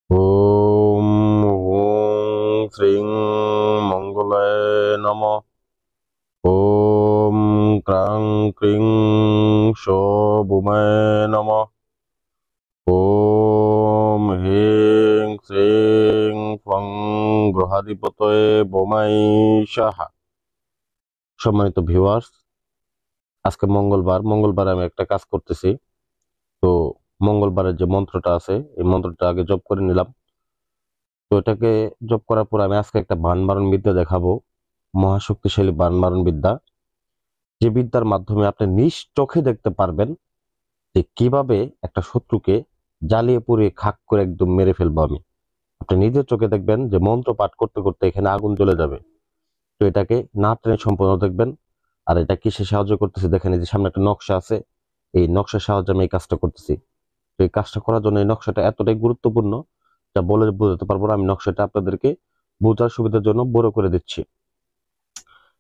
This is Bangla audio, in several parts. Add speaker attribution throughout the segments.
Speaker 1: ওম ওং শ্রীং মঙ্গলায় নমঃ। ওম ক্রাং ক্রিং শোভুমায় নমঃ। ওম হিং শ্রীং ফং গ্রহাধিপতয়ে বোমাই সাহা। সম্মানিত ভিউয়ার্স, আজকে মঙ্গলবার আমি একটা কাজ করতেছি। তো মঙ্গলবারের যে মন্ত্রটা আছে এই মন্ত্রটা আগে জপ করে নিলাম। তো এটাকে জপ করার পর আমি আজকে একটা বান মারণ বিদ্যা দেখাবো, মহাশক্তিশালী বান মারণ বিদ্যা, যে বিদ্যার মাধ্যমে আপনি নিজ চোখে দেখতে পারবেন যে কিভাবে একটা শত্রুকে জ্বালিয়ে পুড়িয়ে খাক করে একদম মেরে ফেলবো আমি। আপনি নিজের চোখে দেখবেন যে মন্ত্র পাঠ করতে করতে এখানে আগুন জ্বলে যাবে। তো এটাকে না টেনে সম্পূর্ণ দেখবেন। আর এটা কিসে সাহায্য করতেছে দেখেন, এই যে সামনে একটা নকশা আছে, এই নকশার সাহায্যে আমি এই কাজটা করতেছি। তো এই কাজটা করার জন্য এই নকশাটা এতটাই গুরুত্বপূর্ণ যা বলে বোঝাতে পারবো না। আমি নকশাটা আপনাদেরকে বোঝার সুবিধার জন্য বড় করে দিচ্ছি।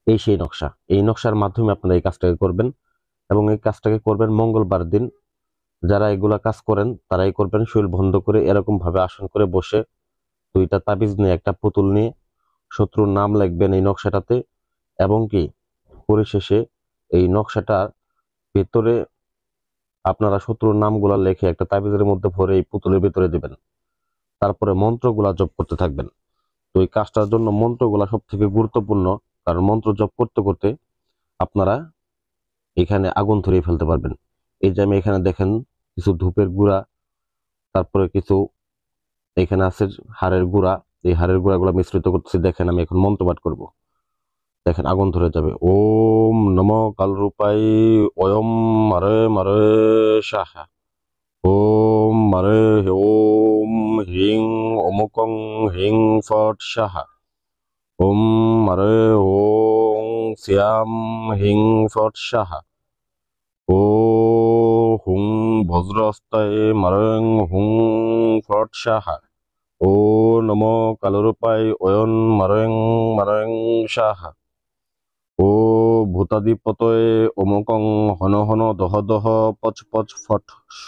Speaker 1: এই সেই নকশা, এই নকশার মাধ্যমে আপনারা এই কাজটাকে করবেন এবং এই কাজটাকে করবেন মঙ্গলবার দিন। যারা এগুলা কাজ করেন তারাই করবেন, শরীর বন্ধ করে এরকম ভাবে আসন করে বসে দুইটা তাবিজ নিয়ে একটা পুতুল নিয়ে শত্রুর নাম লিখবেন এই নকশাটাতে, এবং কি পরিশেষে এই নকশাটার ভেতরে আপনারা শত্রুর নামগুলা লিখে একটা তাবিজের মধ্যে ভরে এই পুতুলের ভিতরে দিবেন। তারপরে মন্ত্রগুলা জপ করতে থাকবেন। তো এই কাজটার জন্য মন্ত্রগুলা সব থেকে গুরুত্বপূর্ণ, কারণ মন্ত্র জপ করতে করতে আপনারা এখানে আগুন ধরিয়ে ফেলতে পারবেন। এই যে আমি এখানে দেখেন কিছু ধূপের গুঁড়া, তারপরে কিছু এখানে আছে হাড়ের গুঁড়া, এই হাড়ের গুঁড়াগুলো মিশ্রিত করতেছি। দেখেন আমি এখন মন্ত্র পাঠ করব, দেখেন আগুন ধরে যাবে। ওম নম কালরূপাই অয়ম মারে মারে সাহা। ওম মারে ওম হিং অমুকং হিং ফট সাহা। ওম মারে ওং শ্যাম হিং ফট সাহা। ও হুং বজ্রস্তায় মারং হুং ফট সাহা। ও নম কালরূপায় অয়ন মারং মারং সাহা। ও ভূতাধিপতয়ে অমুকং হন হন দহ দহ পচ পচ ফট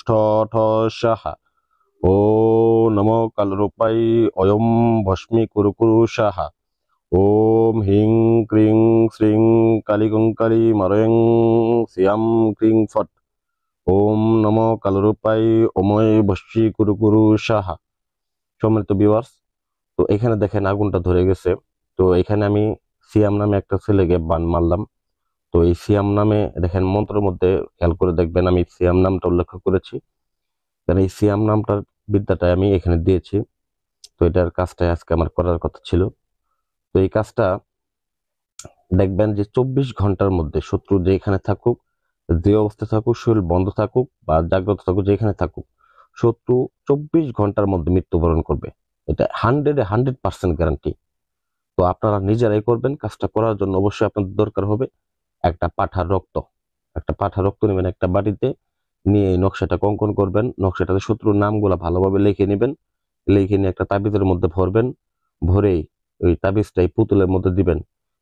Speaker 1: ঠ ঠ সাহা। ও নম কালরূপায় অয়ম ভস্মী কুরু কুরু সাহা। ওম হিং ক্রিং শ্রিং কালিকঙ্কালি মারং শ্যাম ক্রিং ফট। ওম নম কালরূপায় অময় বস্যি কুরু কুরু সাহা। সম্মানিত ভিউয়ার্স, তো এখানে দেখেন আগুনটা ধরে গেছে। তো এখানে আমি সিয়াম নামে একটা ছেলেকে বান মারলাম। তো এই সিয়াম নামে দেখেন মন্ত্রের মধ্যে খেয়াল করে দেখবেন আমি সিয়াম নামটা উল্লেখ করেছি, কারণ এই সিয়াম নামটার বিদ্যাটা আমি এখানে দিয়েছি। তো এটার কাজটাই আজকে আমার করার কথা ছিল। তো এই কাজটা দেখবেন যে 24 ঘন্টার মধ্যে শত্রু যেখানে থাকুক, যে অবস্থায় থাকুক, শরীর বন্ধ থাকুক বা জাগ্রত থাকুক, যেখানে থাকুক, শত্রু 24 ঘন্টার মধ্যে মৃত্যুবরণ করবে। এটা 100% গ্যারান্টি। তো আপনারা নিজেরাই করবেন। কাজটা করার জন্য অবশ্যই আপনাদের দরকার হবে একটা পাঁঠার রক্ত। একটা পাঁঠার রক্ত নেবেন একটা বাটিতে, নিয়ে এই নকশাটা অঙ্কন করবেন। নকশাটাতে শত্রুর নামগুলা ভালোভাবে লিখে নেবেন। লিখে নিয়ে একটা তাবিজের মধ্যে ভরবেন। ভরেই ওই তাবিজটা এই পুতুলের মধ্যে দিবেন।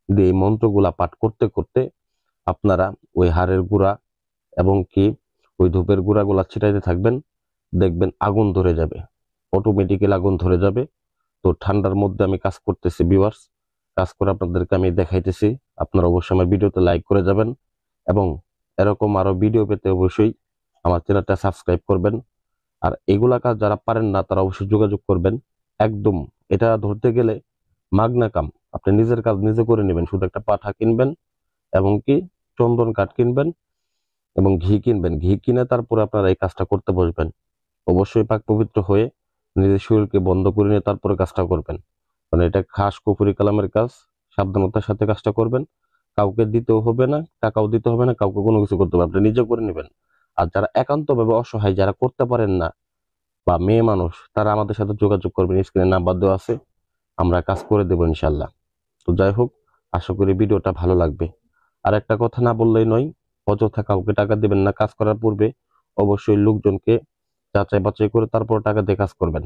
Speaker 1: দিয়ে এই মন্ত্রগুলা পাঠ করতে করতে আপনারা ওই হাড়ের গুঁড়া এবং কি ওই ধূপের গুঁড়াগুলা ছিটাইতে থাকবেন। দেখবেন আগুন ধরে যাবে, অটোমেটিক্যালি আগুন ধরে যাবে। তো ঠান্ডার মধ্যে আমি কাজ করতেছি ভিউয়ার্স, কাজ করে আপনাদেরকে আমি দেখাইতেছি। আপনারা অবশ্যই আমার ভিডিওতে লাইক করে যাবেন এবং এরকম আরো ভিডিও পেতে অবশ্যই আমার চ্যানেলটা সাবস্ক্রাইব করবেন। আর এগুলা কাজ যারা পারেন না তারা অবশ্যই যোগাযোগ করবেন। একদম এটা ধরতে গেলে মাগনা কাম, আপনি নিজের কাজ নিজে করে নেবেন। শুধু একটা পাঠা কিনবেন এবং কি চন্দন কাঠ কিনবেন এবং ঘি কিনবেন। ঘি কিনে তারপরে আপনারা এই কাজটা করতে বসবেন। অবশ্যই পাক পবিত্র হয়ে নিজের শরীরকে বন্ধ করে নিয়ে তারপরে কাজটা করবেন, কারণ এটা খাস কুফরি কালামের কাজ। সাবধানতার সাথে কাজটা করবেন। কাউকে দিতেও হবে না, টাকাও দিতে হবে না, কাউকে কোনো কিছু করতে হবে না, আপনি নিজে করে নেবেন। আর যারা একান্তভাবে অসহায়, যারা করতে পারেন না বা মেয়ে মানুষ, তারা আমাদের সাথে যোগাযোগ করবেন। স্ক্রিনে নাম্বার দেওয়া আছে, আমরা কাজ করে দেবো ইনশাল্লাহ। তো যাই হোক, আশা করি ভিডিওটা ভালো লাগবে। আর একটা কথা না বললেই নয়, অযথা কাউকে টাকা দিবেন না। কাজ করার পূর্বে অবশ্যই লোকজনকে যাচাই বাছাই করে তারপর টাকা দিয়ে কাজ করবেন।